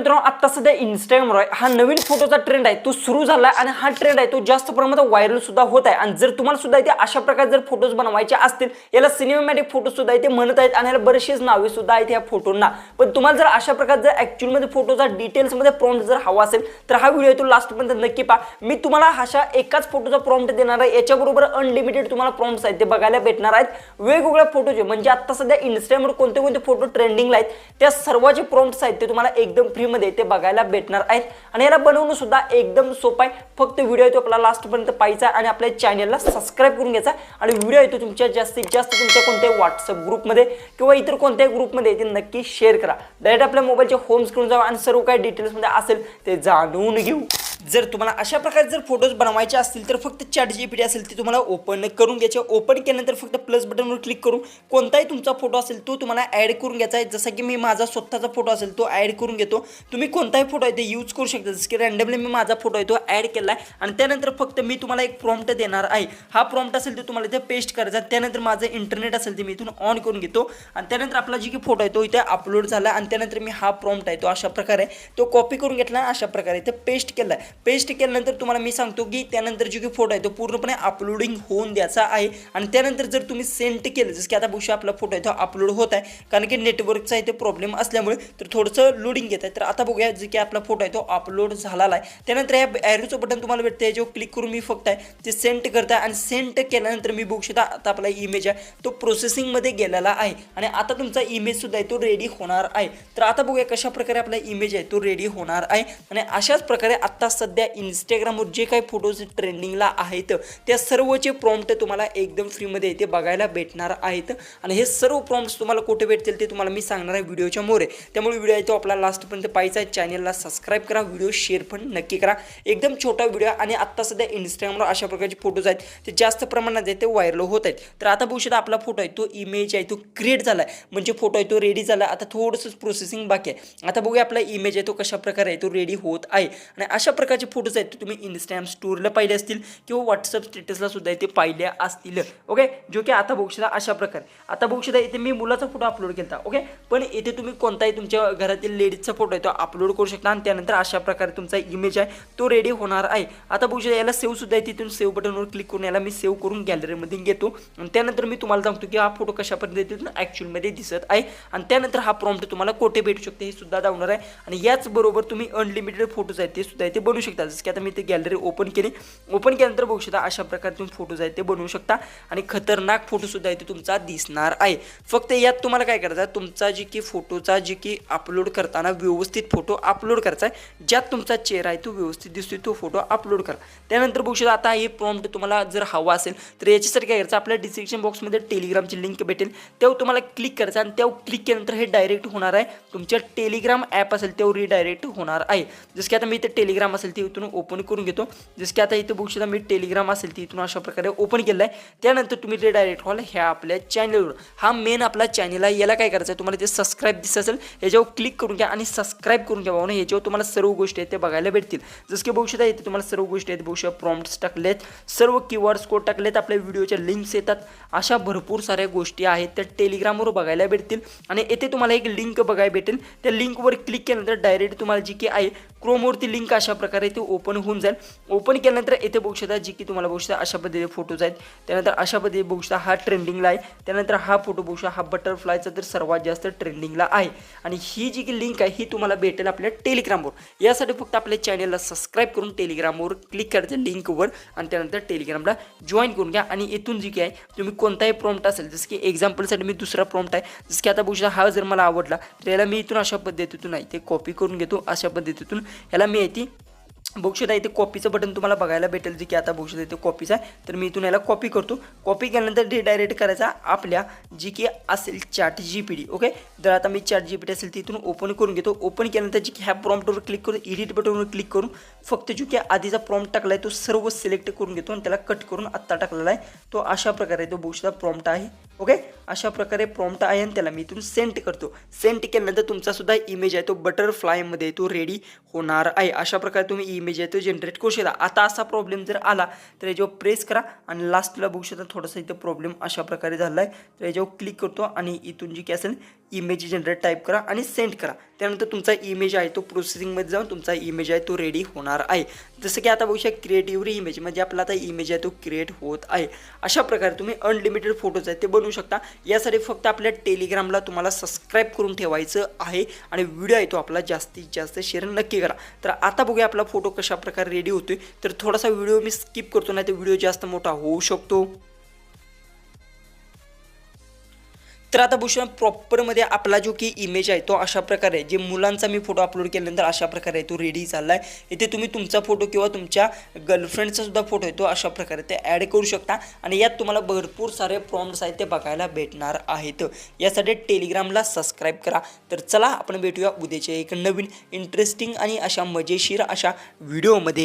मित्रांनो आता सध्या इंस्टाग्रामवर हा नवीन फोटोचा ट्रेंड आहे तो सुरू झाला आणि हा ट्रेंड आहे तो जास्त प्रमाणात व्हायरल सुद्धा होत आहे। आणि जर तुम्हाला सुद्धा इथे अशा प्रकारे जर फोटोज बनवायचे असतील, याला सिनेमॅटिक फोटो सुद्धा इथे म्हणत आहेत आणि याला बरेचशीच नावे सुद्धा आहेत या फोटोंना। पण तुम्हाला जर अशा प्रकारे जर ऍक्च्युअल मध्ये फोटोचा डिटेल्स मध्ये प्रॉम्प्ट जर हवा असेल तर हा व्हिडिओ तो लास्ट पर्यंत नक्की पहा। मी तुम्हाला अशा एकाच फोटोचा प्रॉम्प्ट देणार आहे, याच्याबरोबर अनलिमिटेड तुम्हाला प्रॉम्प्ट्स आहेत ते बघायला भेटणार आहेत। वेगवेगळ्या फोटोचे म्हणजे आता सध्या इंस्टाग्रामवर कोणते कोणते फोटो ट्रेंडिंगला आहेत त्या सर्वांचे प्रॉम्प्ट्स आहेत ते तुम्हाला एकदम फ्री मध्ये ते बघायला भेटणार आहेत। आणि याला बनवणं सुद्धा एकदम सोपं आहे। फक्त व्हिडिओ तो आपला लास्ट पर्यंत पाहायचा आणि आपल्या चॅनलला सबस्क्राइब करून घ्यायचा आणि व्हिडिओ तो तुमच्या जास्तीत जास्त तुमच्या कोणत्याही व्हॉट्सअप ग्रुपमध्ये किंवा इतर कोणत्याही ग्रुपमध्ये ते नक्की शेअर करा। डायरेक्ट आपल्या मोबाईलच्या होम स्क्रीन जावा आणि सर्व काही डिटेल्स मध्ये असेल ते जाणून घेऊ। जर तुम्हाला अशा प्रकारे जर फोटोज बनवायचे असतील तर फक्त ChatGPT असेल ते तुम्हाला ओपन करून घ्यायचे। ओपन केल्यानंतर फक्त प्लस बटनवर क्लिक करून कोणताही तुमचा फोटो असेल तो तुम्हाला ॲड करून घ्यायचा आहे। जसं की मी माझा स्वतःचा फोटो असेल तो ॲड करून घेतो। तुम्ही कोणताही फोटो आहे ते यूज करू शकता। जसं की रँडमली मी माझा फोटो आहे तो ॲड केला आहे आणि त्यानंतर फक्त मी तुम्हाला एक प्रॉम्प्ट देणार आहे। हा प्रॉम्प्ट असेल ते तुम्हाला इथे पेस्ट करायचा। त्यानंतर माझं इंटरनेट असेल ते मी इथून ऑन करून घेतो आणि त्यानंतर आपला जी की फोटो आहे तो इथे अपलोड झाला आणि त्यानंतर मी हा प्रॉम्प्ट आहे तो अशा प्रकारे तो कॉपी करून घेतला आणि अशा प्रकारे इथे पेस्ट केला आहे। पेस्ट केल्यानंतर तुम्हाला मी सांगतो की त्यानंतर जो की फोटो आहे तो पूर्णपणे अपलोडिंग होऊन द्यायचा आहे आणि त्यानंतर जर तुम्ही सेंड केलं, जसं की आता बघू आपला फोटो आहे तो अपलोड होत आहे कारण की नेटवर्कचा इथे प्रॉब्लेम असल्यामुळे तर थोडंसं लोडिंग घेत आहे। तर आता बघूया जे की आपला फोटो आहे तो अपलोड झालेला आहे। त्यानंतर या ॲरोचं बटन तुम्हाला भेटतं, याच्यावर क्लिक करून मी फक्त आहे ते सेंड करत आहे आणि सेंड केल्यानंतर मी बघू शकता आता आपला इमेज आहे तो प्रोसेसिंगमध्ये गेलेला आहे आणि आता तुमचा इमेज सुद्धा आहे तो रेडी होणार आहे। तर आता बघूया कशा प्रकारे आपला इमेज आहे तो रेडी होणार आहे आणि अशाच प्रकारे आता सध्या इंस्टाग्रामवर जे काही फोटोज ट्रेंडिंगला आहेत त्या सर्वचे प्रॉम्प्ट तुम्हाला एकदम फ्रीमध्ये इथे बघायला भेटणार आहेत आणि हे सर्व प्रॉम्प्ट्स तुम्हाला कुठे भेटतील ते तुम्हाला मी सांगणार आहे व्हिडिओच्या मोरे। त्यामुळे व्हिडिओ आहे तो आपला लास्टपर्यंत पाहायचा आहे। चॅनलला सबस्क्राईब करा, व्हिडिओ शेअर पण नक्की करा। एकदम छोटा व्हिडिओ आणि आता सध्या इंस्टाग्रामवर अशा प्रकारचे फोटोज आहेत ते जास्त प्रमाणात ते व्हायरल होत आहेत। तर आता बघू शकता आपला फोटो आहे तो इमेज आहे तो क्रिएट झाला आहे, म्हणजे फोटो आहे तो रेडी झाला। आता थोडंसं प्रोसेसिंग बाकी आहे। आता बघूया आपला इमेज आहे तो कशा प्रकारे आहे तो रेडी होत आहे आणि अशा प्रकारचे फोटोज आहेत तुम्ही इंस्टाग्राम स्टोरीला पाहिले असतील किंवा व्हॉट्सअप स्टेटसला सुद्धा इथे पाहिले असतील। ओके, जो की आता बघू शकता अशा प्रकारे आता बघू शकता इथे मी मुलाचा फोटो अपलोड केला। ओके, पण इथे तुम्ही कोणताही तुमच्या घरातील लेडीजचा फोटो आहे तो अपलोड करू शकता आणि त्यानंतर अशा प्रकारे तुमचा इमेज आहे तो रेडी होणार आहे। आता बघू शकता याला सेव्ह सुद्धा आहे, तिथून सेव्ह बटनवर क्लिक करून याला मी सेव्ह करून गॅलरीमध्ये घेतो आणि त्यानंतर मी तुम्हाला सांगतो की हा फोटो कशा पद्धतीने ॲक्च्युअलमध्ये दिसत आहे आणि त्यानंतर हा प्रॉम्प्ट तुम्हाला कोठे भेटू शकते हे सुद्धा दाखवणार आहे आणि याच बरोबर तुम्ही अनलिमिटेड फोटोज आहेत ते सुद्धा इथे बनवू शकता। जसं की आता मी इथे गॅलरी ओपन केली, ओपन केल्यानंतर बघू शकता अशा प्रकारे तुम्ही फोटोज आहेत ते बनवू शकता आणि खतरनाक फोटो सुद्धा इथे तुमचा दिसणार आहे। फक्त यात तुम्हाला काय करायचं आहे, तुमचा जी की फोटोचा जी की अपलोड करताना व्यवस्थित फोटो अपलोड करायचा आहे, ज्यात तुमचा चेहरा आहे तो व्यवस्थित दिसतोय तो फोटो अपलोड करा। त्यानंतर बघू शकता आता हे प्रॉम्प्ट तुम्हाला जर हवा असेल तर याच्यासाठी काय करायचं, आपल्या डिस्क्रिप्शन बॉक्समध्ये टेलिग्रामची लिंक भेटेल, तेव्हा तुम्हाला क्लिक करायचं आणि तेव्हा क्लिक केल्यानंतर हे डायरेक्ट होणार आहे तुमच्या टेलिग्राम ॲप असेल तेव्हा रिडायरेक्ट होणार आहे। जसं की आता मी इथे टेलिग्राम असेल ते इथून ओपन करून घेतो। जसं की आता इथे बघू शकता मी टेलिग्राम असेल ते इथून अशा प्रकारे ओपन केलं आहे। त्यानंतर तुम्ही रिडायरेक्ट व्हाल ह्या आपल्या चॅनलवर, हा मेन आपला चॅनल आहे। याला काय करायचं आहे, तुम्हाला ते सबस्क्राईब दिसत असेल याच्यावर क्लिक करून घ्या आणि सबस्क्राईब करून घ्या आणि याच्यावर तुम्हाला सर्व गोष्टी आहेत ते बघायला भेटतील। जसं की बघू शकता इथे तुम्हाला सर्व गोष्टी आहेत, बघू शकता प्रॉम्प्ट्स टाकलेत, सर्व कीवर्ड्स कोड टाकलेत, आपल्या व्हिडिओच्या लिंक्स येतात, अशा भरपूर साऱ्या गोष्टी आहेत त्या टेलिग्रामवर बघायला भेटतील। आणि येथे तुम्हाला एक लिंक बघायला भेटेल, त्या लिंकवर क्लिक केल्यानंतर डायरेक्ट तुम्हाला जी की आहे क्रोमवरती लिंक अशा प्रकारे ते ओपन होऊन जाईल। ओपन केल्यानंतर येथे बघू शकता जी की तुम्हाला बघू शकता अशा पद्धतीने फोटोज आहेत। त्यानंतर अशा पद्धतीने बघू शकता हा ट्रेंडिंगला आहे। त्यानंतर हा फोटो बघू शकता हा बटरफ्लायचा तर सर्वात जास्त ट्रेंडिंगला आहे आणि ही जी की लिंक आहे ही तुम्हाला भेटेल आपल्या टेलिग्रामवर। यासाठी फक्त आपल्या चॅनलला सबस्क्राईब करून टेलिग्रामवर क्लिक करायचं लिंकवर आणि त्यानंतर टेलिग्रामला जॉईन करून घ्या आणि इथून जी की आहे तुम्ही कोणताही प्रॉम्प्ट असेल, जसं की एक्झाम्पलसाठी मी दुसरा प्रॉम्प्ट आहे, जसं की आता बघू शकता हा जर मला आवडला तर याला मी इथून अशा पद्धतीतून आहे ते कॉपी करून घेतो। अशा पद्धतीतून याला मी येते बघू शकता इथे कॉपीचं बटन तुम्हाला बघायला भेटेल, जे की आता बघू शकता इथे कॉपीचं आहे, तर मी इथून याला कॉपी करतो। कॉपी केल्यानंतर रिडायरेक्ट करायचा आपल्या जी की असेल ChatGPT। ओके, तर आता मी ChatGPT असेल तिथून ओपन करून घेतो। ओपन केल्यानंतर जी की ह्या प्रॉम्प्टवर क्लिक करून एडिट बटनवर क्लिक करून फक्त जो की आधीचा प्रॉम्प्ट टाकला आहे तो सर्व सिलेक्ट करून घेतो आणि त्याला कट करून आत्ता टाकलेला आहे तो अशा प्रकारे तो बघू शकता प्रॉम्प्ट आहे। ओके, अशा प्रकारे प्रॉम्प्ट आहे आणि त्याला मी इथून सेंड करतो। सेंड केल्यानंतर तुमचा सुद्धा इमेज आहे तो बटरफ्लायमध्ये तो रेडी होणार आहे। अशा प्रकारे तुम्ही इमेज आहे तो जनरेट करू शकता। आता असा प्रॉब्लेम जर आला तर याच्यावर प्रेस करा आणि लास्टला बघू शकता थोडासा इथे प्रॉब्लेम अशा प्रकारे झाला आहे, तर याच्यावर क्लिक करतो आणि इथून जी की असेल इमेज जनरेट टाईप करा आणि सेंड करा. त्यानंतर तुमचा इमेज आहे तो प्रोसेसिंगमध्ये जाऊन तुमचा इमेज आहे तो रेडी होणार आहे. जसं की आता बघू शकता क्रिएटिव्ह इमेज म्हणजे आपला आता इमेज आहे तो क्रिएट होत आहे. अशा प्रकारे तुम्ही अनलिमिटेड फोटोज आहेत ते बनवू शकता. यासाठी फक्त आपल्या टेलिग्रामला तुम्हाला सबस्क्राईब करून ठेवायचं आहे आणि व्हिडिओ आहे तो आपला जास्तीत जास्त शेअर नक्की करा. तर आता बघूया आपला फोटो कशा प्रकारे रेडी होतोय. तर थोडासा व्हिडिओ मी स्किप करतो नाही तर व्हिडिओ जास्त मोठा होऊ शकतो. तर आता भूषण प्रॉपरमध्ये आपला जो की इमेज आहे तो अशा प्रकारे जे मुलांचा मी फोटो अपलोड केल्यानंतर अशा प्रकारे तो रेडी झाला आहे. इथे तुम्ही तुमचा फोटो किंवा तुमच्या गर्लफ्रेंडचा सुद्धा फोटो आहे तो अशा प्रकारे ते ॲड करू शकता आणि यात तुम्हाला भरपूर सारे प्रॉम्प्ट्स आहेत ते बघायला भेटणार आहेत. यासाठी टेलिग्रामला सबस्क्राईब करा. तर चला आपण भेटूया उद्याच्या एक नवीन इंटरेस्टिंग आणि अशा मजेशीर अशा व्हिडिओमध्ये.